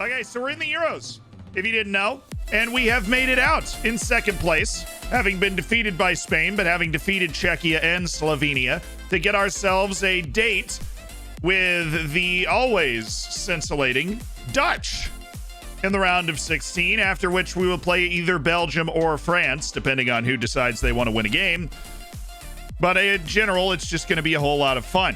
Okay, so we're in the Euros, if you didn't know. And we have made it out in second place, having been defeated by Spain, but having defeated Czechia and Slovenia to get ourselves a date with the always scintillating Dutch in the round of 16, after which we will play either Belgium or France, depending on who decides they want to win a game. But in general, it's just going to be a whole lot of fun.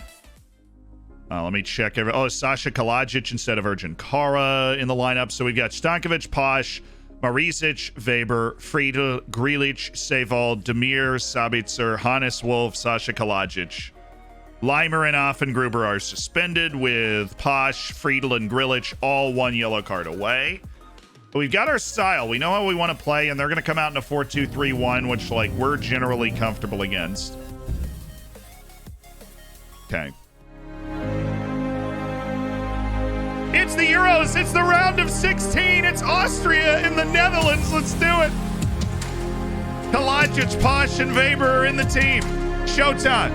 Let me check. Sasha Kalajic instead of Ergin Kara in the lineup. So we've got Stankovic, Posh, Marisic, Weber, Friedel, Grilic, Sevald, Demir, Sabitzer, Hannes Wolf, Sasha Kalajic. Leimer and Offengruber are suspended, with Posh, Friedel, and Grilic all 1 yellow card away. But we've got our style. We know how we want to play, and they're going to come out in a 4-2-3-1, which, like, we're generally comfortable against. Okay. It's the Euros. It's the round of 16. It's Austria in the Netherlands. Let's do it. Kalajic, Posh, and Weber are in the team. Showtime.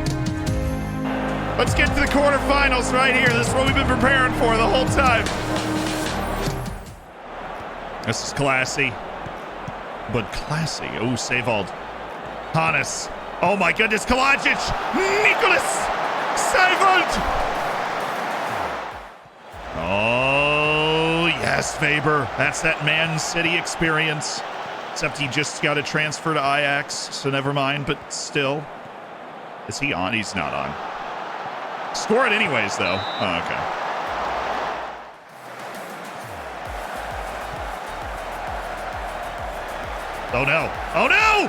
Let's get to the quarterfinals right here. This is what we've been preparing for the whole time. This is classy. But classy. Oh, Sevald. Hannes. Oh my goodness. Kalajic. Nicholas. Sevald. Oh, yes, Weber. That's that Man City experience. Except he just got a transfer to Ajax, so never mind, but still. Is he on? He's not on. Score it anyways, though. Oh, okay. Oh, no. Oh, no!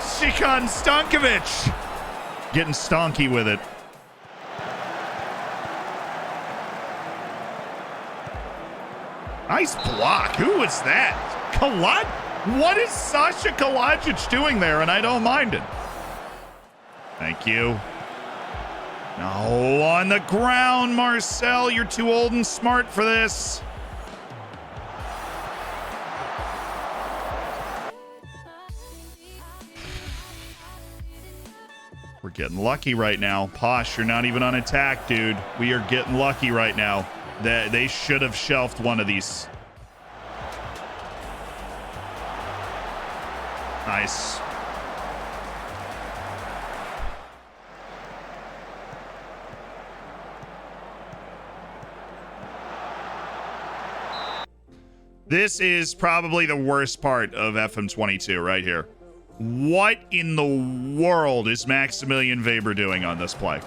Shikan Stankovic. Getting stonky with it. Nice block. Who was that? What is Sasha Kalajic doing there? And I don't mind it. Thank you. No, on the ground, Marcel. You're too old and smart for this. We're getting lucky right now. Posh, you're not even on attack, dude. We are getting lucky right now. They should have shelved one of these. Nice. This is probably the worst part of FM22 right here. What in the world is Maximilian Weber doing on this play?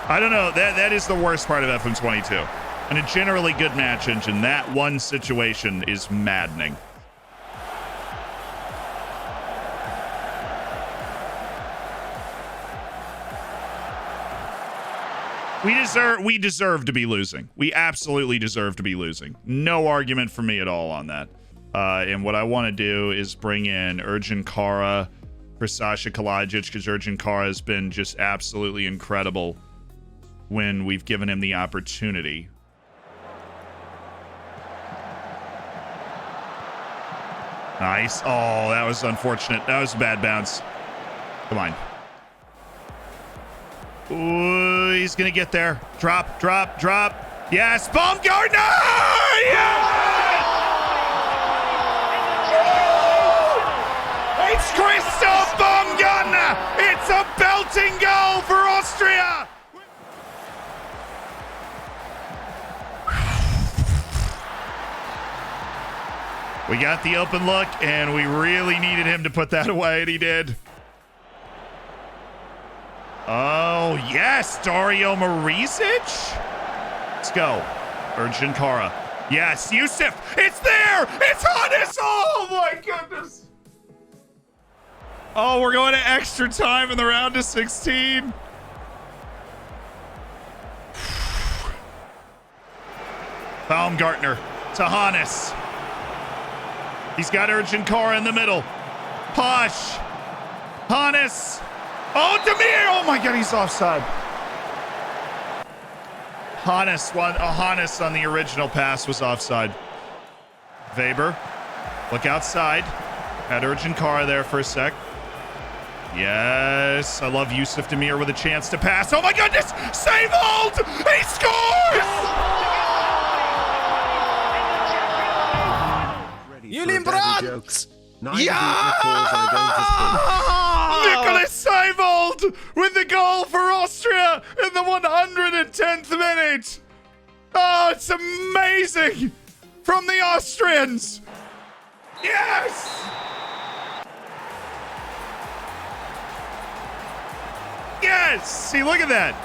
I don't know. That is the worst part of FM22. And a generally good match engine, that one situation is maddening. We deserve to be losing. We absolutely deserve to be losing. No argument for me at all on that. And what I want to do is bring in Ergin Kara for Sasha Kalajic, because Ergin Kara has been just absolutely incredible when we've given him the opportunity. Nice. Oh, that was unfortunate. That was a bad bounce. Come on. Ooh, he's going to get there. Drop, drop, drop. Yes, Baumgartner! Yeah! It's Christoph Baumgartner! It's a belting goal for Austria! We got the open look, and we really needed him to put that away, and he did. Oh, yes, Dario Marisic. Let's go. Ergin Kara. Yes, Yusuf. It's there. It's Hannes. Oh, my goodness. Oh, we're going to extra time in the round of 16. Baumgartner to Hannes. He's got Ergin Kara in the middle. Posh. Hannes. Oh, Demir! Oh my God, he's offside. Hannes on the original pass was offside. Weber, look outside. Had Ergin Kara there for a sec. Yes, I love Yusuf Demir with a chance to pass. Oh my goodness! Save hold! He scores! Julian Brandt! Yeah! Nicholas Seibold with the goal for Austria in the 110th minute. Oh, it's amazing from the Austrians. Yes! Yes! See, look at that.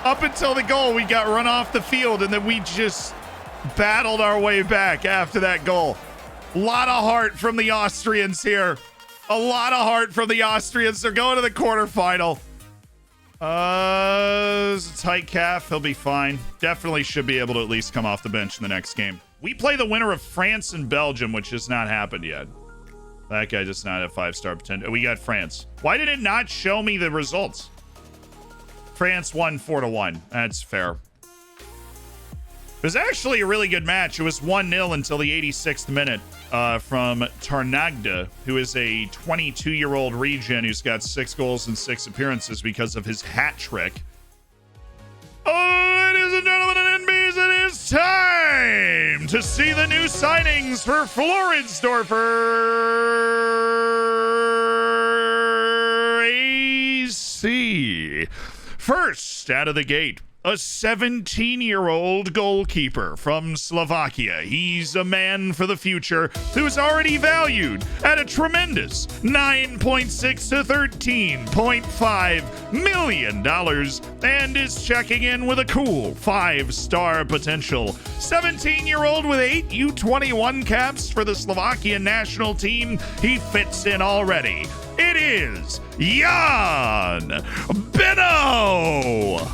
Up until the goal, we got run off the field, and then we just battled our way back after that goal. A lot of heart from the Austrians here. A lot of heart from the Austrians. They're going to the quarterfinal. It's a tight calf. He'll be fine. Definitely should be able to at least come off the bench in the next game. We play the winner of France and Belgium, which has not happened yet. That guy does not have 5-star potential. We got France. Why did it not show me the results? France won 4-1. That's fair. It was actually a really good match. It was 1-0 until the 86th minute from Tarnagda, who is a 22-year-old regen who's got 6 goals and 6 appearances because of his hat trick. Oh, ladies and gentlemen and NBs, it is time to see the new signings for Floridsdorfer AC. First out of the gate, a 17-year-old goalkeeper from Slovakia. He's a man for the future who's already valued at a tremendous $9.6 to $13.5 million and is checking in with a cool 5-star potential. 17-year-old with 8 U21 caps for the Slovakian national team. He fits in already. It is Jan Benno!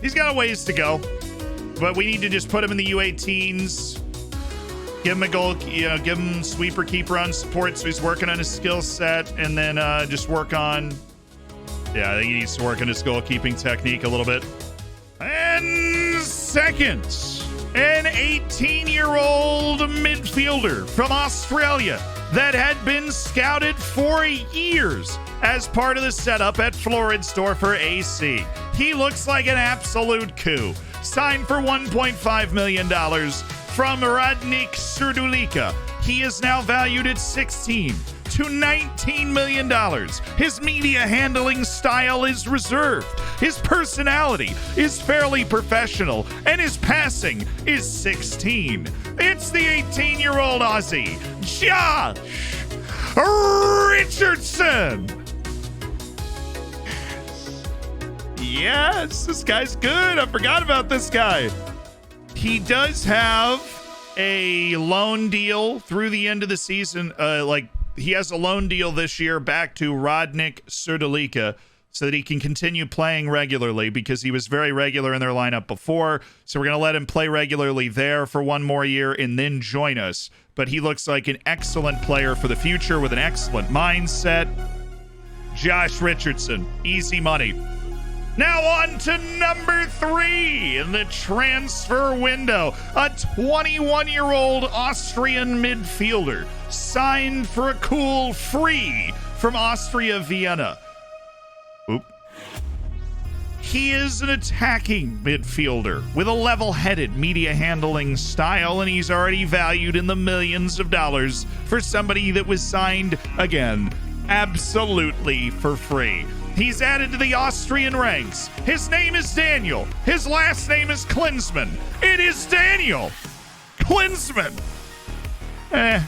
He's got a ways to go, but we need to just put him in the U18s, give him a goal, give him sweeper keeper on support so he's working on his skill set, and then just work on, I think he needs to work on his goalkeeping technique a little bit. And second, an 18-year-old midfielder from Australia that had been scouted for years as part of the setup at Floridsdorfer AC. He looks like an absolute coup. Signed for $1.5 million from Radnik Srdulika. He is now valued at $16 to $19 million. His media handling style is reserved. His personality is fairly professional, and his passing is 16. It's the 18-year-old Aussie, Josh Richardson. Yes, this guy's good. I forgot about this guy. He does have a loan deal through the end of the season. He has a loan deal this year back to Radnik Srdulika so that he can continue playing regularly because he was very regular in their lineup before. So we're going to let him play regularly there for one more year and then join us. But he looks like an excellent player for the future with an excellent mindset. Josh Richardson, easy money. Now on to number 3 in the transfer window. A 21-year-old Austrian midfielder signed for a cool free from Austria Vienna. Oop. He is an attacking midfielder with a level-headed media handling style, and he's already valued in the millions of dollars for somebody that was signed, again, absolutely for free. He's added to the Austrian ranks. His name is Daniel. His last name is Klinsmann. It is Daniel Klinsmann. I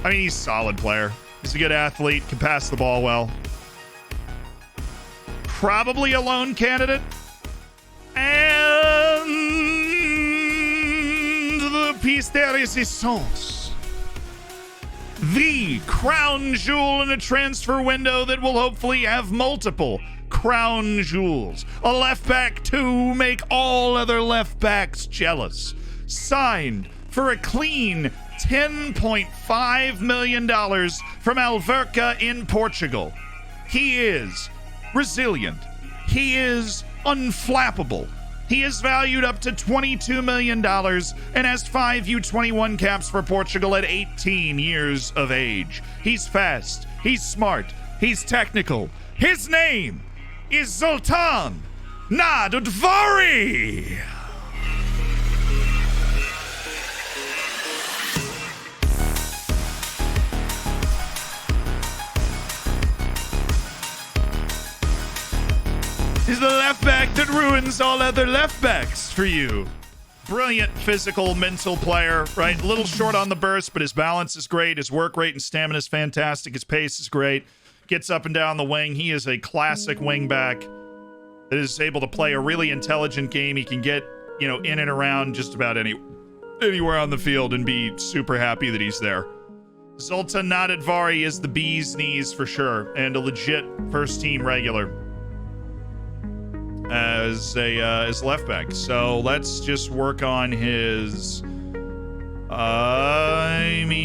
mean, he's a solid player. He's a good athlete, can pass the ball well. Probably a loan candidate. And the piece de resistance. The crown jewel in a transfer window that will hopefully have multiple crown jewels. A left back to make all other left backs jealous. Signed for a clean $10.5 million from Alverca in Portugal. He is resilient. He is unflappable. He is valued up to $22 million and has 5 U21 caps for Portugal at 18 years of age. He's fast, he's smart, he's technical. His name is Zoltan Nadodvari. He's the left back that ruins all other left backs for you. Brilliant physical, mental player, right? A little short on the burst, but his balance is great. His work rate and stamina is fantastic. His pace is great. Gets up and down the wing. He is a classic wing back that is able to play a really intelligent game. He can get, in and around just about anywhere on the field and be super happy that he's there. Zoltan Nadodvari is the bee's knees for sure, and a legit first team regular as left back. So let's just work on his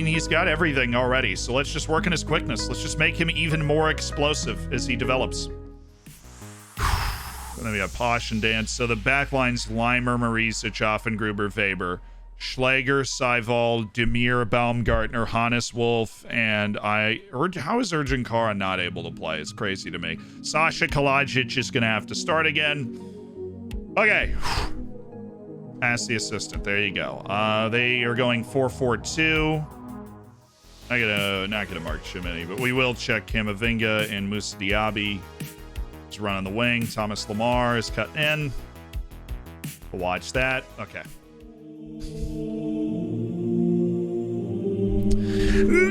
he's got everything already, so let's just work on his quickness. Let's just make him even more explosive as he develops. And then we have Posh and Dance. So the backlines: Leimer, Marisic, Offengruber, Weber, Schlager, Seiwald, Demir, Baumgartner, Hannes Wolf, and how is Urgent Kara not able to play? It's crazy to me. Sasha Kalajic is going to have to start again. Okay. Ask the assistant. There you go. They are going 4-4-2. Not gonna mark Chimini, but we will check Camavinga and Moussa Diaby. He's running the wing. Thomas Lamar is cut in. We'll watch that. Okay.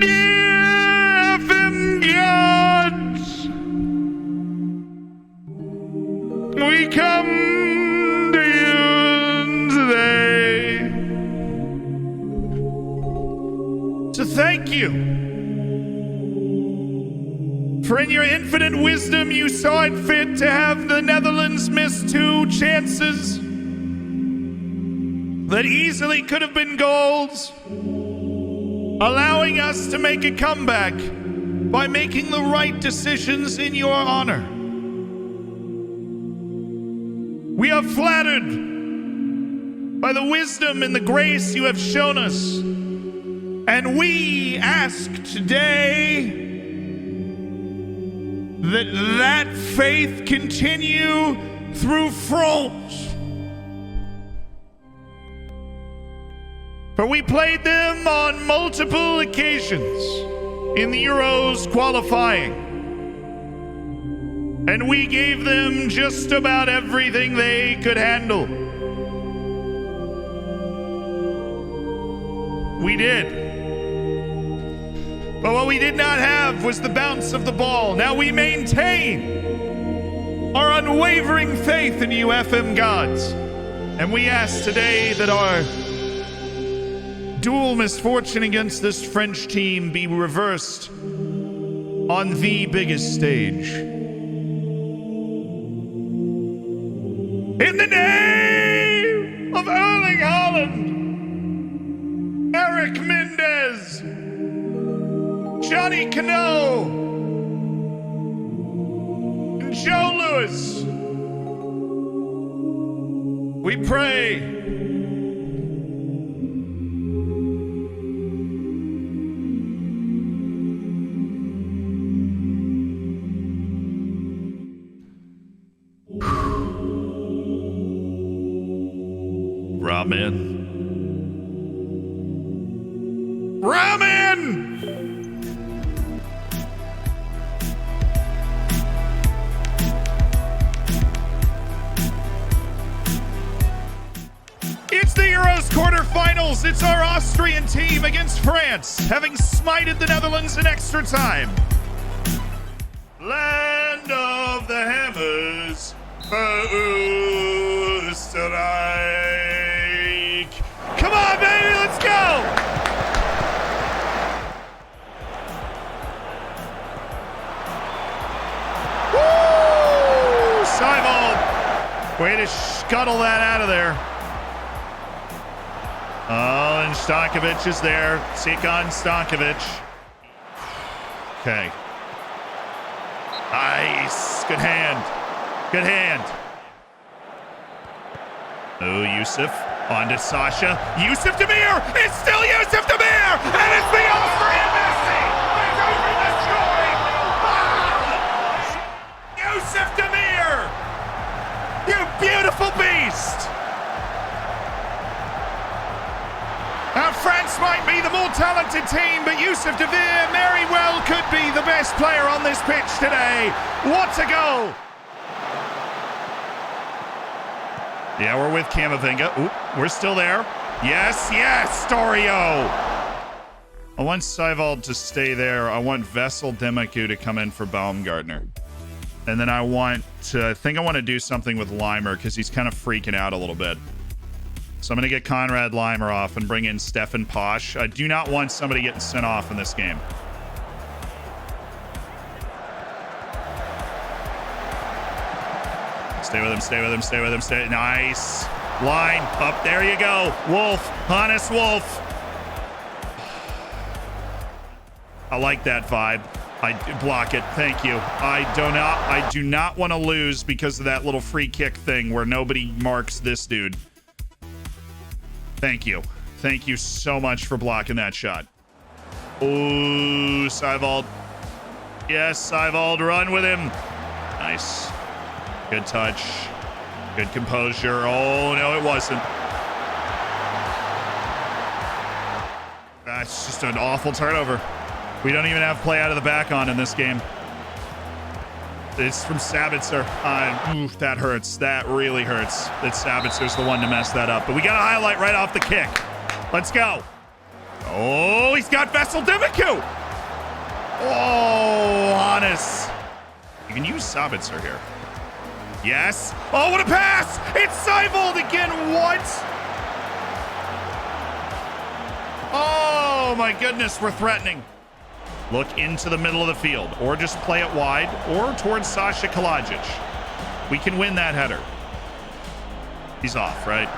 Dear FM gods, we come to you today to thank you, for in your infinite wisdom you saw it fit to have the Netherlands miss 2 chances that easily could have been goals, allowing us to make a comeback by making the right decisions in your honor. We are flattered by the wisdom and the grace you have shown us, and we ask today that faith continue through France. For we played them on multiple occasions in the Euros qualifying, and we gave them just about everything they could handle. We did. But what we did not have was the bounce of the ball. Now we maintain our unwavering faith in you, FM gods, and we ask today that our dual misfortune against this French team be reversed on the biggest stage. In the name of Erling Haaland, Eric Mendez, Johnny Cano, and Joe Lewis, we pray Ramen! It's the Euros quarterfinals. It's our Austrian team against France, having smited the Netherlands in extra time. Land of the hammers, Österreich. Come on, baby, let's go! Woo! Seiwald, way to scuttle that out of there. Oh, and Stankovic is there. Sikon Stankovic. Okay. Nice. Good hand. Good hand. Oh, Yusuf. On to Sasha. Yusuf Demir! It's still Yusuf Demir! And it's the Austrian Messi! It's over the scoring! Yusuf Demir! You beautiful beast! France might be the more talented team, but Yusuf Demir very well could be the best player on this pitch today. What a goal! Yeah, we're with Camavinga. Ooh, we're still there. Yes, yes, Storio. I want Seiwald to stay there. I want Vessel Demaku to come in for Baumgartner. And then I think I want to do something with Leimer because he's kind of freaking out a little bit. So I'm going to get Conrad Leimer off and bring in Stefan Posch. I do not want somebody getting sent off in this game. Stay with him, stay with him, stay with him, stay. Nice. Line up. There you go. Wolf. Hannes Wolf. I like that vibe. I block it. Thank you. I do not want to lose because of that little free kick thing where nobody marks this dude. Thank you. Thank you so much for blocking that shot. Ooh, Seiwald. Yes, Seiwald, run with him. Nice. Good touch. Good composure. Oh, no, it wasn't. That's just an awful turnover. We don't even have play out of the back on in this game. It's from Sabitzer. Oof, that hurts. That really hurts. That Sabitzer's the one to mess that up. But we got a highlight right off the kick. Let's go. Oh, he's got Vessel Demaku. Oh, Hannes. You can use Sabitzer here. Yes. Oh, what a pass. It's Seiwald again. What? Oh, my goodness. We're threatening. Look into the middle of the field, or just play it wide, or towards Sasha Kalajic. We can win that header. He's off, right?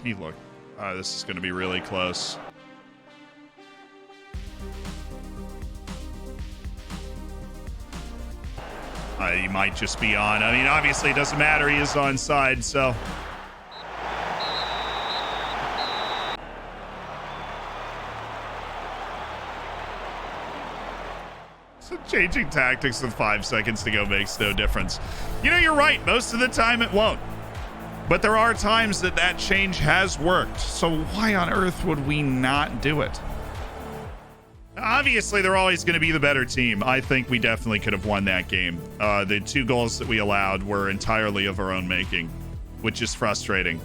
He looked. This is going to be really close. He might just be on. I mean, obviously it doesn't matter. He is onside, so... So changing tactics with 5 seconds to go makes no difference. You know, you're right. Most of the time it won't. But there are times that that change has worked. So why on earth would we not do it? Obviously, they're always going to be the better team. I think we definitely could have won that game. The 2 goals that we allowed were entirely of our own making, which is frustrating,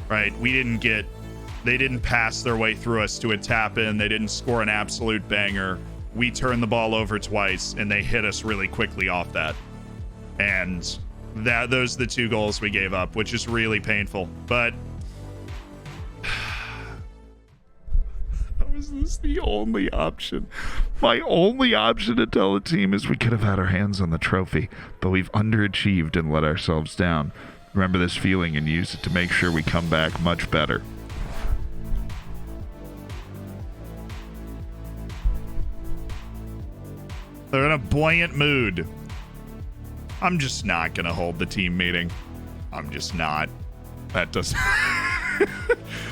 right? They didn't pass their way through us to a tap in. They didn't score an absolute banger. We turned the ball over twice, and they hit us really quickly off that. And those are the 2 goals we gave up, which is really painful. But is this the only option? My only option to tell the team is we could have had our hands on the trophy, but we've underachieved and let ourselves down. Remember this feeling and use it to make sure we come back much better. They're in a buoyant mood. I'm just not going to hold the team meeting. I'm just not. That doesn't...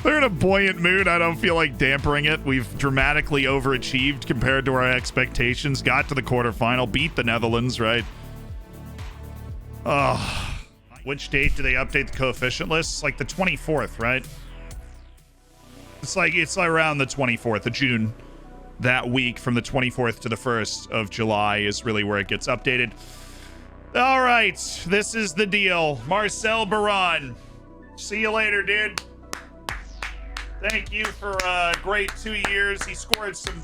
They're in a buoyant mood. I don't feel like dampering it. We've dramatically overachieved compared to our expectations. Got to the quarterfinal, beat the Netherlands, right? Oh. Which date do they update the coefficient list? It's like the 24th, right? It's like around the 24th of June. That week from the 24th to the 1st of July is really where it gets updated. All right, this is the deal. Marcel Baran. See you later, dude. Thank you for a great 2 years. He scored some,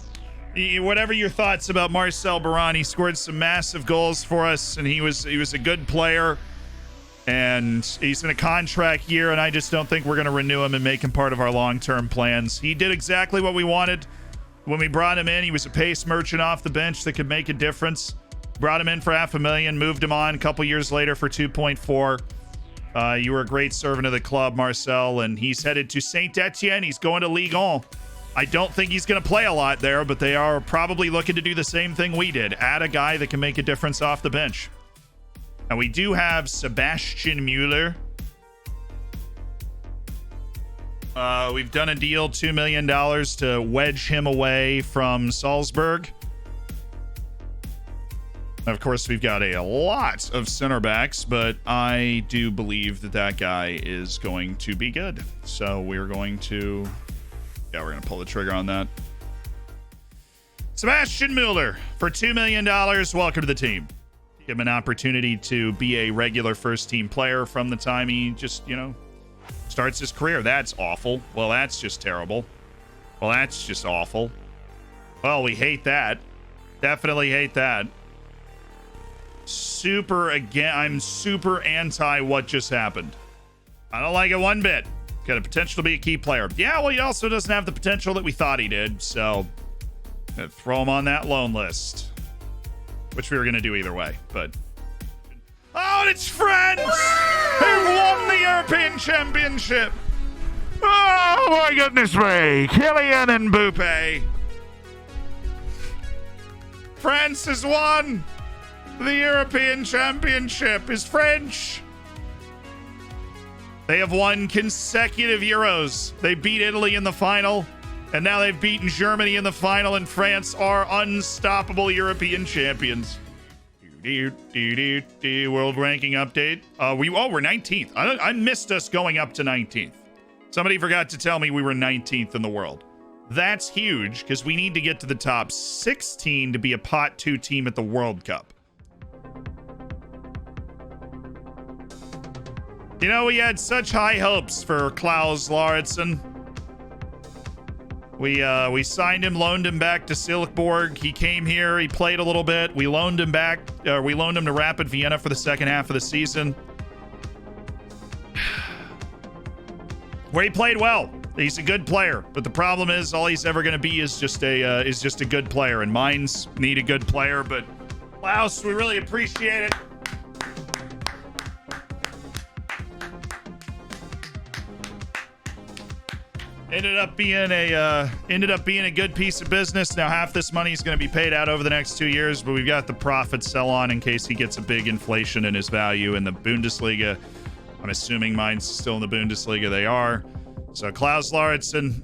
whatever your thoughts about Marcel Baran, he scored some massive goals for us, and he was a good player. And he's in a contract year, and I just don't think we're going to renew him and make him part of our long-term plans. He did exactly what we wanted. When we brought him in, he was a pace merchant off the bench that could make a difference. Brought him in for $500,000, moved him on a couple years later for 2.4. You were a great servant of the club, Marcel, and he's headed to Saint Etienne. He's going to Ligue 1. I don't think he's going to play a lot there, but they are probably looking to do the same thing we did. Add a guy that can make a difference off the bench. And we do have Sebastian Mueller. We've done a deal, $2 million to wedge him away from Salzburg. Of course, we've got a lot of center backs, but I do believe that that guy is going to be good. So we're going to pull the trigger on that. Sebastian Mueller for $2 million. Welcome to the team. Give him an opportunity to be a regular first team player from the time he just, starts his career. That's awful. Well, that's just terrible. Well, that's just awful. Well, we hate that. Definitely hate that. I'm super anti what just happened. I don't like it one bit. Got a potential to be a key player. Yeah, well, he also doesn't have the potential that we thought he did, so throw him on that loan list, which we were going to do either way, but... Oh, and it's France who've won the European Championship. Oh, my goodness me. Kylian Mbappe. France has won. The European Championship is French. They have won consecutive Euros. They beat Italy in the final, and now they've beaten Germany in the final, and France are unstoppable European champions. World ranking update. We're 19th. I missed us going up to 19th. Somebody forgot to tell me we were 19th in the world. That's huge because we need to get to the top 16 to be a pot 2 team at the World Cup. We had such high hopes for Klaus Lauritsen. We signed him, loaned him back to Silkeborg. He came here, he played a little bit. We loaned him to Rapid Vienna for the second half of the season, where he played well. He's a good player, but the problem is all he's ever going to be is just a good player. And mines need a good player, but Klaus, we really appreciate it. Ended up being a good piece of business. Now half this money is going to be paid out over the next 2 years, but we've got the profit sell on in case he gets a big inflation in his value in the Bundesliga. I'm assuming mine's still in the Bundesliga. They are. So Klaus Lauritsen,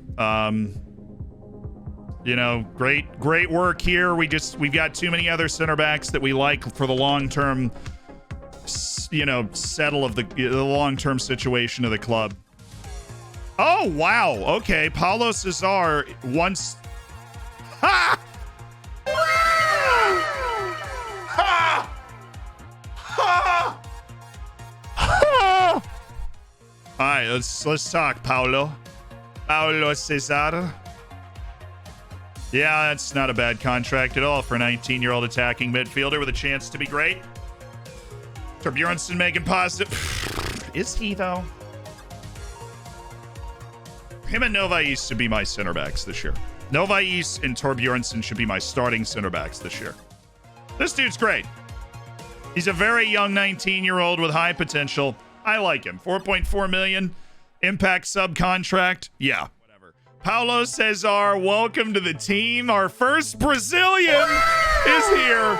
great work here. We've got too many other center backs that we like for the long term, settle of the long-term situation of the club. Oh, wow. Okay. Paulo Cesar once... Ha! Ha! Ha! Ha! All right, let's talk, Paulo Cesar. Yeah, that's not a bad contract at all for a 19-year-old attacking midfielder with a chance to be great. Torbjornsson making positive... Is he, though? Him and Novais should be my center backs this year. Novais and Torbjornsson should be my starting center backs this year. This dude's great. He's a very young 19-year-old with high potential. I like him. 4.4 million. Impact subcontract. Yeah, whatever. Paulo Cesar, welcome to the team. Our first Brazilian is here.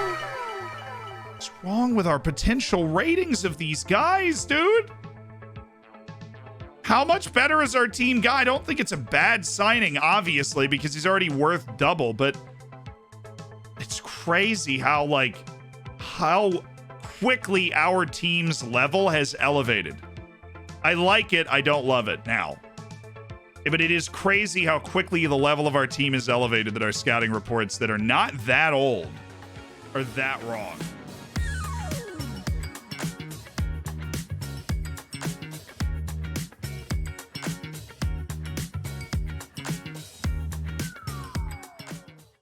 What's wrong with our potential ratings of these guys, dude? How much better is our team guy? I don't think it's a bad signing, obviously, because he's already worth double, but it's crazy how quickly our team's level has elevated. I like it. I don't love it now. But it is crazy how quickly the level of our team is elevated that our scouting reports that are not that old are that wrong.